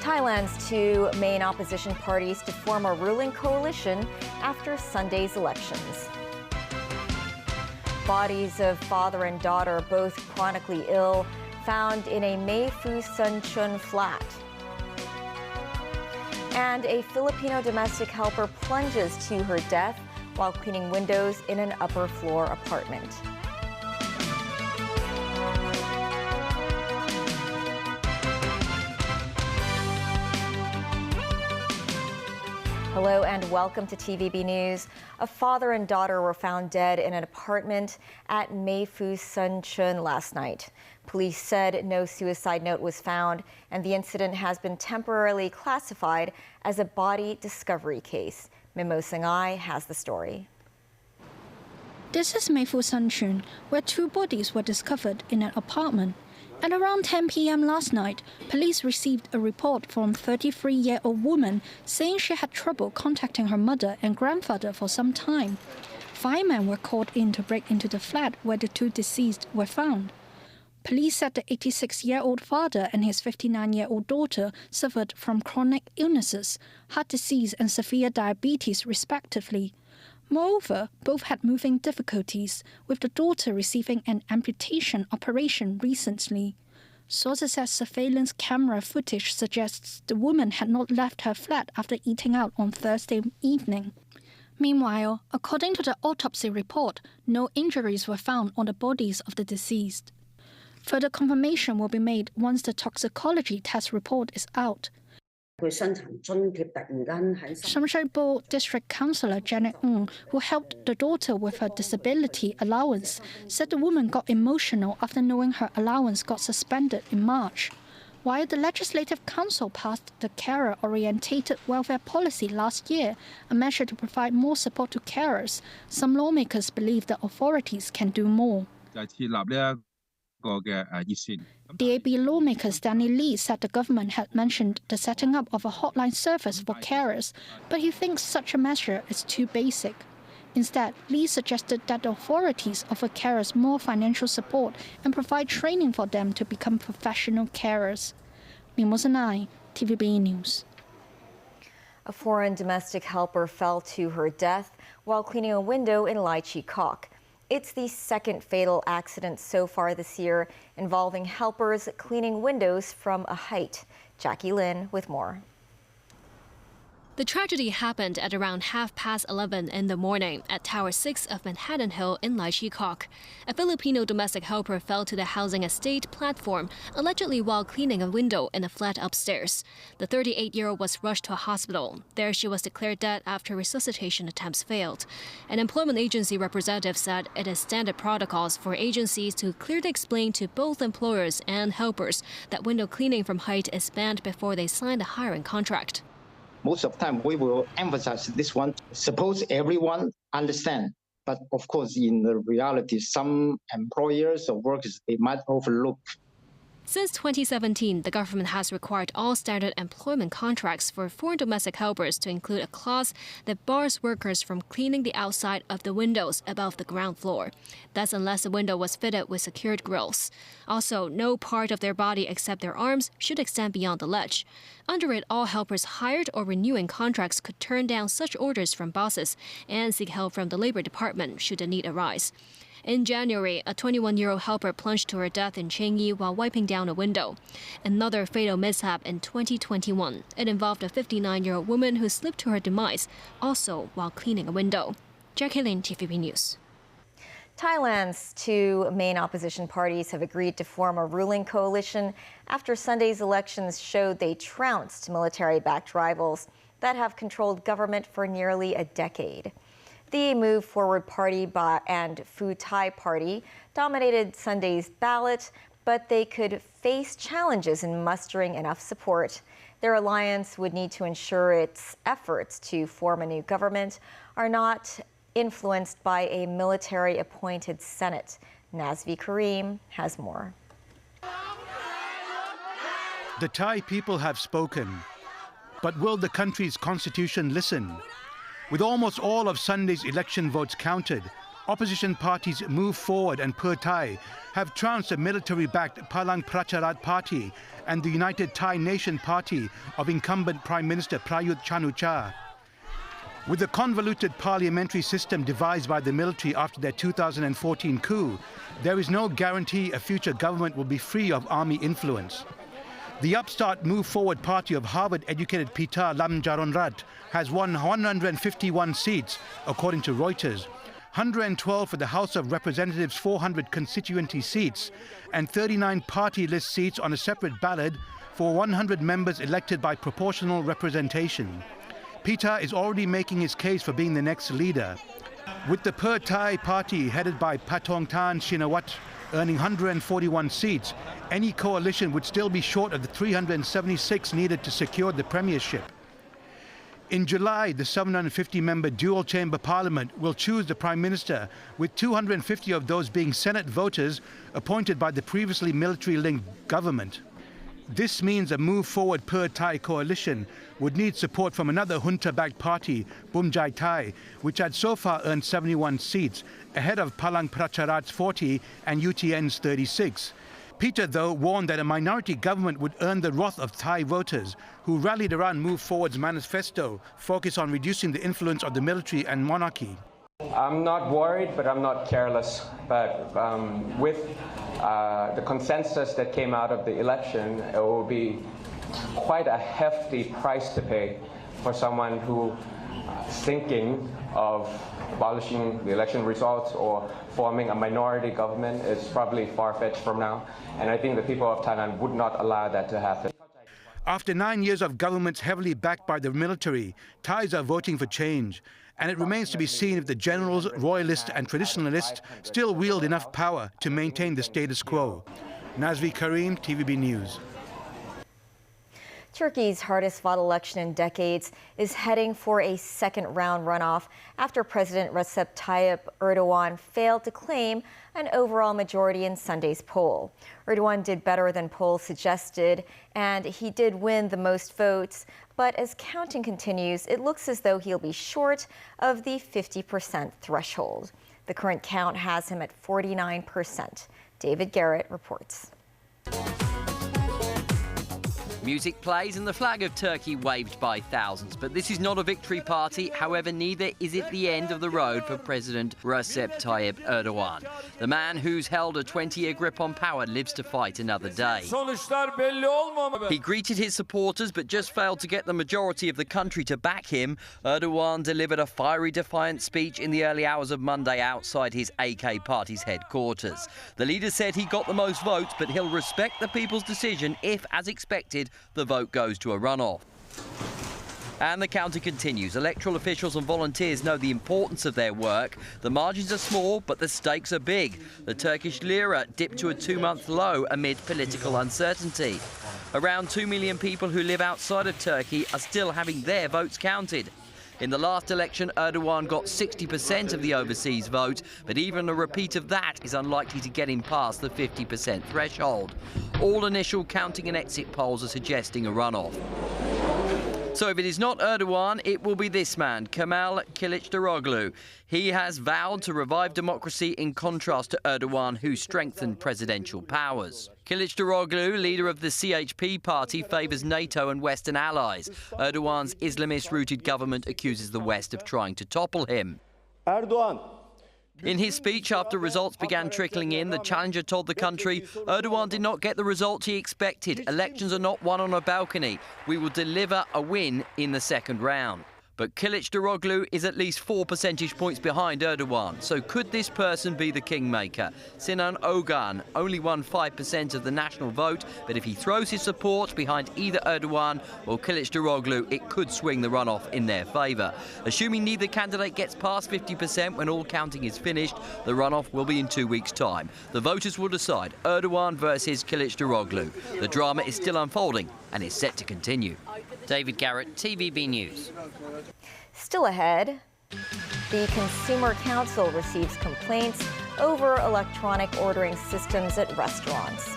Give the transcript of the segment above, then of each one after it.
Thailand's two main opposition parties to form a ruling coalition after Sunday's elections. Bodies of father and daughter, both chronically ill, found in a Mae Phu Sun Chun flat. And a Filipino domestic helper plunges to her death while cleaning windows in an upper floor apartment. Hello and welcome to TVB News. A father and daughter were found dead in an apartment at Mae Phu Sun Chun last night. Police said no suicide note was found, and the incident has been temporarily classified as a body discovery case. Mimo Singai has the story. This is Mae Phu Sun Chun, where two bodies were discovered in an apartment. At around 10 p.m. last night, police received a report from a 33-year-old woman saying she had trouble contacting her mother and grandfather for some time. Firemen were called in to break into the flat where the two deceased were found. Police said the 86-year-old father and his 59-year-old daughter suffered from chronic illnesses, heart disease and severe diabetes respectively. Moreover, both had moving difficulties, with the daughter receiving an amputation operation recently. Sources said surveillance camera footage suggests the woman had not left her flat after eating out on Thursday evening. Meanwhile, according to the autopsy report, no injuries were found on the bodies of the deceased. Further confirmation will be made once the toxicology test report is out. Shamsherbo District Councillor Janet Ng, who helped the daughter with her disability allowance, said the woman got emotional after knowing her allowance got suspended in March. While the Legislative Council passed the carer-orientated welfare policy last year, a measure to provide more support to carers, some lawmakers believe the authorities can do more. DAB lawmaker Stanley Lee said the government had mentioned the setting up of a hotline service for carers, but he thinks such a measure is too basic. Instead, Lee suggested that the authorities offer carers more financial support and provide training for them to become professional carers. Mimo Singai, TVB News. A foreign domestic helper fell to her death while cleaning a window in Lai Chi Kok. It's the second fatal accident so far this year involving helpers cleaning windows from a height. Jackie Lin with more. The tragedy happened at around 11:30 in the morning at Tower 6 of Manhattan Hill in Lai Chi Kok. A Filipino domestic helper fell to the housing estate platform, allegedly while cleaning a window in a flat upstairs. The 38-year-old was rushed to a hospital. There she was declared dead after resuscitation attempts failed. An employment agency representative said it is standard protocols for agencies to clearly explain to both employers and helpers that window cleaning from height is banned before they sign the hiring contract. Most of the time, we will emphasize this one. Suppose everyone understand, but of course, in the reality, some employers or workers, they might overlook. Since 2017, the government has required all standard employment contracts for foreign domestic helpers to include a clause that bars workers from cleaning the outside of the windows above the ground floor. That's unless the window was fitted with secured grills. Also, no part of their body except their arms should extend beyond the ledge. Under it, all helpers hired or renewing contracts could turn down such orders from bosses and seek help from the Labor Department should the need arise. In January, a 21-year-old helper plunged to her death in Changi while wiping down a window. Another fatal mishap in 2021. It involved a 59-year-old woman who slipped to her demise, also while cleaning a window. Jackie Lin, TVB News. Thailand's two main opposition parties have agreed to form a ruling coalition after Sunday's elections showed they trounced military-backed rivals that have controlled government for nearly a decade. The Move Forward Party and Pheu Thai Party dominated Sunday's ballot, but they could face challenges in mustering enough support. Their alliance would need to ensure its efforts to form a new government are not influenced by a military-appointed Senate. Nazvi Karim has more. The Thai people have spoken, but will the country's constitution listen? With almost all of Sunday's election votes counted, opposition parties Move Forward and Pheu Thai have trounced the military-backed Palang Pracharat Party and the United Thai Nation Party of incumbent Prime Minister Prayut Chan-o-cha. With the convoluted parliamentary system devised by the military after their 2014 coup, there is no guarantee a future government will be free of army influence. The upstart Move Forward party of Harvard-educated Pita Lamjaronrat has won 151 seats, according to Reuters, 112 for the House of Representatives' 400 constituency seats, and 39 party list seats on a separate ballot for 100 members elected by proportional representation. Pita is already making his case for being the next leader. With the Pheu Thai party headed by Pathongthan Shinawat earning 141 seats, any coalition would still be short of the 376 needed to secure the premiership. In July, the 750-member dual-chamber parliament will choose the prime minister, with 250 of those being Senate voters appointed by the previously military-linked government. This means a Move Forward Pheu Thai coalition would need support from another junta-backed party, Bumjai Thai, which had so far earned 71 seats, ahead of Palang Pracharat's 40 and UTN's 36. Peter, though, warned that a minority government would earn the wrath of Thai voters, who rallied around Move Forward's manifesto, focused on reducing the influence of the military and monarchy. I'm not worried, but I'm not careless. But with the consensus that came out of the election, it will be quite a hefty price to pay for someone who is thinking of abolishing the election results or forming a minority government. Is probably far-fetched from now. And I think the people of Thailand would not allow that to happen. After 9 years of governments heavily backed by the military, Thais are voting for change. And it remains to be seen if the generals, royalists and traditionalists still wield enough power to maintain the status quo. Nazri Karim, TVB News. Turkey's hardest-fought election in decades is heading for a second-round runoff after President Recep Tayyip Erdogan failed to claim an overall majority in Sunday's poll. Erdogan did better than polls suggested, and he did win the most votes. But as counting continues, it looks as though he'll be short of the 50% threshold. The current count has him at 49%. David Garrett reports. Music plays and the flag of Turkey waved by thousands. But this is not a victory party. However, neither is it the end of the road for President Recep Tayyip Erdogan. The man who's held a 20-year grip on power lives to fight another day. He greeted his supporters but just failed to get the majority of the country to back him. Erdogan delivered a fiery defiant speech in the early hours of Monday outside his AK party's headquarters. The leader said he got the most votes, but he'll respect the people's decision if, as expected, the vote goes to a runoff. And the counting continues. Electoral officials and volunteers know the importance of their work. The margins are small, but the stakes are big. The Turkish lira dipped to a 2-month low amid political uncertainty. Around 2 million people who live outside of Turkey are still having their votes counted. In the last election, Erdogan got 60% of the overseas vote, but even a repeat of that is unlikely to get him past the 50% threshold. All initial counting and exit polls are suggesting a runoff. So if it is not Erdogan, it will be this man, Kemal Kılıçdaroğlu. He has vowed to revive democracy in contrast to Erdogan, who strengthened presidential powers. Kılıçdaroğlu, leader of the CHP party, favours NATO and Western allies. Erdogan's Islamist-rooted government accuses the West of trying to topple him. Erdogan. In his speech after results began trickling in, the challenger told the country Erdogan did not get the results he expected. Elections are not won on a balcony. We will deliver a win in the second round. But Kılıçdaroğlu is at least 4 percentage points behind Erdogan. So could this person be the kingmaker? Sinan Ogan only won 5% of the national vote, but if he throws his support behind either Erdogan or Kılıçdaroğlu, it could swing the runoff in their favour. Assuming neither candidate gets past 50% when all counting is finished, the runoff will be in 2 weeks' time. The voters will decide Erdogan versus Kılıçdaroğlu. The drama is still unfolding and is set to continue. David Garrett, TVB News. Still ahead, the Consumer Council receives complaints over electronic ordering systems at restaurants.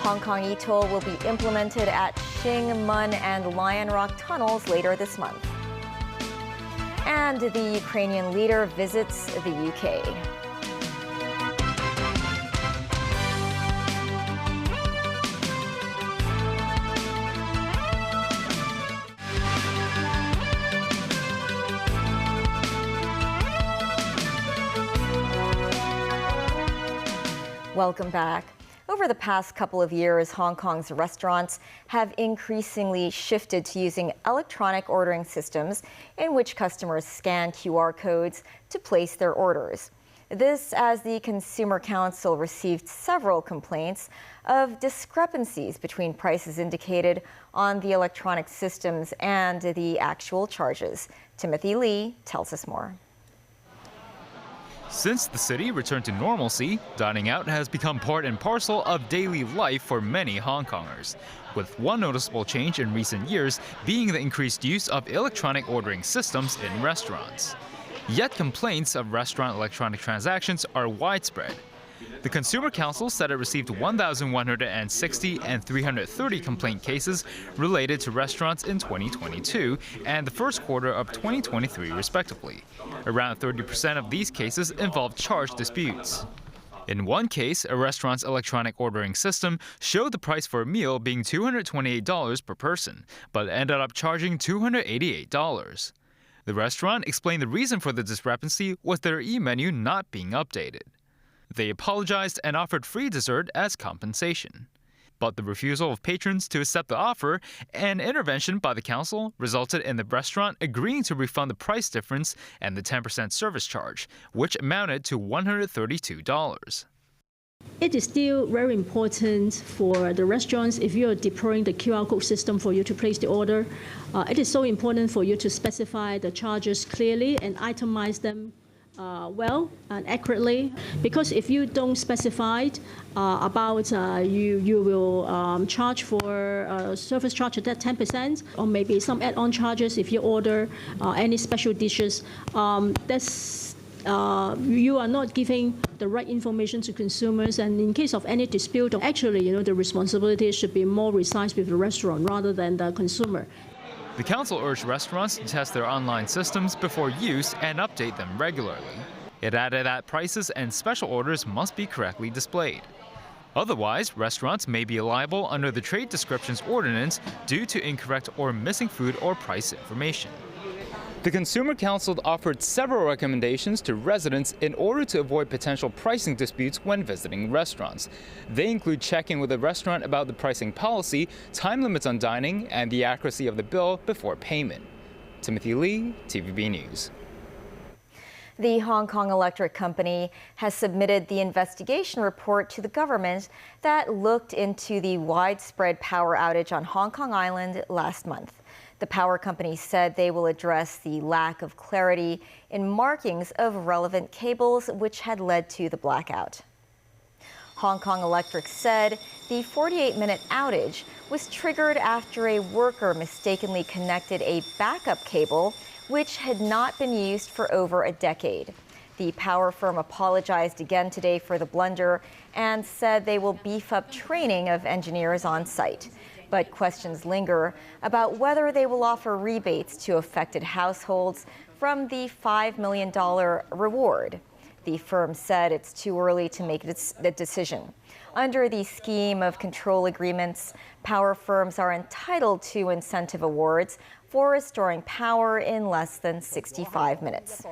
Hong Kong e-toll will be implemented at Shing, Mun and Lion Rock tunnels later this month. And the Ukrainian leader visits the UK. Welcome back. Over the past couple of years, Hong Kong's restaurants have increasingly shifted to using electronic ordering systems in which customers scan QR codes to place their orders. This as the Consumer Council received several complaints of discrepancies between prices indicated on the electronic systems and the actual charges. Timothy Lee tells us more. Since the city returned to normalcy, dining out has become part and parcel of daily life for many Hong Kongers, with one noticeable change in recent years being the increased use of electronic ordering systems in restaurants. Yet complaints of restaurant electronic transactions are widespread. The Consumer Council said it received 1,160 and 330 complaint cases related to restaurants in 2022 and the first quarter of 2023 respectively. Around 30% of these cases involved charge disputes. In one case, a restaurant's electronic ordering system showed the price for a meal being $228 per person, but ended up charging $288. The restaurant explained the reason for the discrepancy was their e-menu not being updated. They apologized and offered free dessert as compensation. But the refusal of patrons to accept the offer and intervention by the council resulted in the restaurant agreeing to refund the price difference and the 10% service charge, which amounted to $132. It is still very important for the restaurants, if you are deploying the QR code system for you to place the order, it is so important for you to specify the charges clearly and itemize them well and accurately, because if you don't specify about you will charge for service charge at that 10%, or maybe some add-on charges if you order any special dishes. You are not giving the right information to consumers, and in case of any dispute, actually, the responsibility should be more reside with the restaurant rather than the consumer. The council urged restaurants to test their online systems before use and update them regularly. It added that prices and special orders must be correctly displayed. Otherwise, restaurants may be liable under the Trade Descriptions Ordinance due to incorrect or missing food or price information. The Consumer Council offered several recommendations to residents in order to avoid potential pricing disputes when visiting restaurants. They include checking with the restaurant about the pricing policy, time limits on dining, and the accuracy of the bill before payment. Timothy Lee, TVB News. The Hong Kong Electric Company has submitted the investigation report to the government that looked into the widespread power outage on Hong Kong Island last month. The power company said they will address the lack of clarity in markings of relevant cables, which had led to the blackout. Hong Kong Electric said the 48-minute outage was triggered after a worker mistakenly connected a backup cable, which had not been used for over a decade. The power firm apologized again today for the blunder and said they will beef up training of engineers on site. But questions linger about whether they will offer rebates to affected households from the $5 million reward. The firm said it's too early to make the decision. Under the scheme of control agreements, power firms are entitled to incentive awards for restoring power in less than 65 minutes.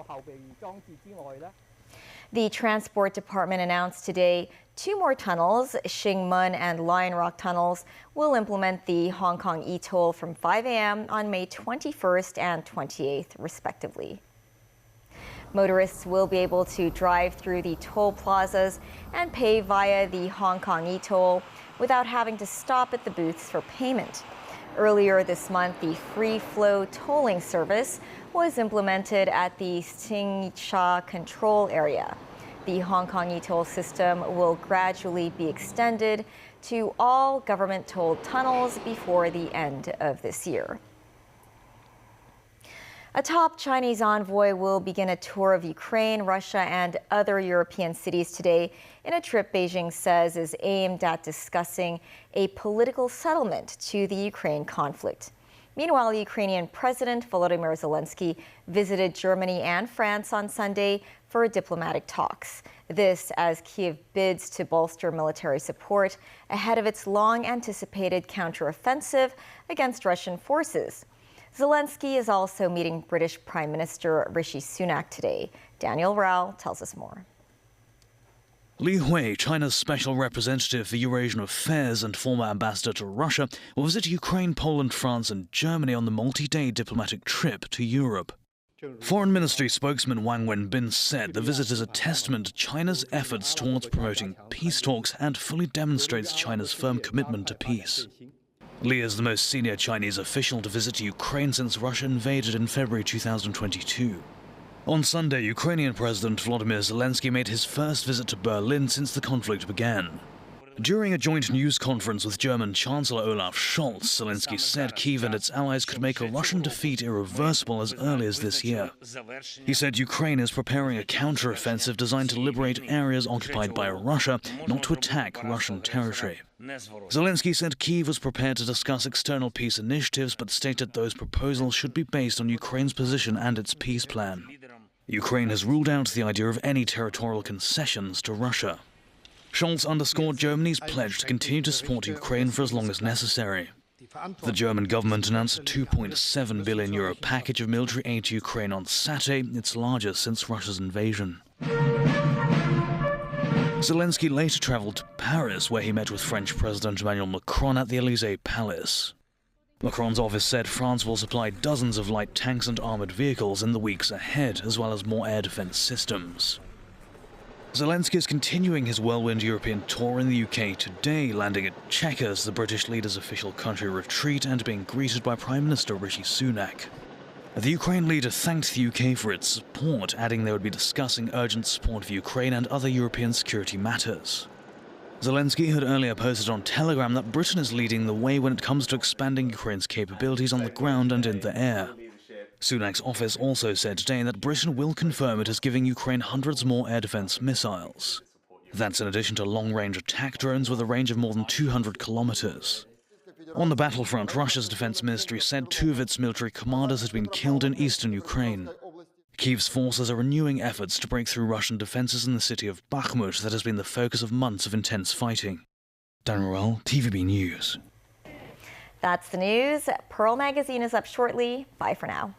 The Transport Department announced today 2 more tunnels, Shing Mun and Lion Rock tunnels, will implement the Hong Kong e-toll from 5 a.m. on May 21st and 28th, respectively. Motorists will be able to drive through the toll plazas and pay via the Hong Kong e-toll without having to stop at the booths for payment. Earlier this month, the free-flow tolling service was implemented at the Tsing Sha control area. The Hong Kong e-toll system will gradually be extended to all government-tolled tunnels before the end of this year. A top Chinese envoy will begin a tour of Ukraine, Russia, and other European cities today in a trip Beijing says is aimed at discussing a political settlement to the Ukraine conflict. Meanwhile, Ukrainian President Volodymyr Zelensky visited Germany and France on Sunday for diplomatic talks. This as Kyiv bids to bolster military support ahead of its long-anticipated counteroffensive against Russian forces. Zelensky is also meeting British Prime Minister Rishi Sunak today. Daniel Rao tells us more. Li Hui, China's special representative for Eurasian affairs and former ambassador to Russia, will visit Ukraine, Poland, France and Germany on the multi-day diplomatic trip to Europe. Foreign Ministry spokesman Wang Wenbin said the visit is a testament to China's efforts towards promoting peace talks and fully demonstrates China's firm commitment to peace. Li is the most senior Chinese official to visit Ukraine since Russia invaded in February 2022. On Sunday, Ukrainian President Volodymyr Zelensky made his first visit to Berlin since the conflict began. During a joint news conference with German Chancellor Olaf Scholz, Zelensky said Kyiv and its allies could make a Russian defeat irreversible as early as this year. He said Ukraine is preparing a counteroffensive designed to liberate areas occupied by Russia, not to attack Russian territory. Zelensky said Kyiv was prepared to discuss external peace initiatives, but stated those proposals should be based on Ukraine's position and its peace plan. Ukraine has ruled out the idea of any territorial concessions to Russia. Scholz underscored Germany's pledge to continue to support Ukraine for as long as necessary. The German government announced a €2.7 billion package of military aid to Ukraine on Saturday, its largest since Russia's invasion. Zelensky later traveled to Paris, where he met with French President Emmanuel Macron at the Élysée Palace. Macron's office said France will supply dozens of light tanks and armoured vehicles in the weeks ahead, as well as more air defence systems. Zelensky is continuing his whirlwind European tour in the UK today, landing at Chequers, the British leader's official country retreat, and being greeted by Prime Minister Rishi Sunak. The Ukraine leader thanked the UK for its support, adding they would be discussing urgent support for Ukraine and other European security matters. Zelensky had earlier posted on Telegram that Britain is leading the way when it comes to expanding Ukraine's capabilities on the ground and in the air. Sunak's office also said today that Britain will confirm it is giving Ukraine hundreds more air defense missiles. That's in addition to long-range attack drones with a range of more than 200 kilometers. On the battlefront, Russia's defense ministry said 2 of its military commanders had been killed in eastern Ukraine. Kyiv's forces are renewing efforts to break through Russian defenses in the city of Bakhmut that has been the focus of months of intense fighting. Dan Ruel, TVB News. That's the news. Pearl Magazine is up shortly. Bye for now.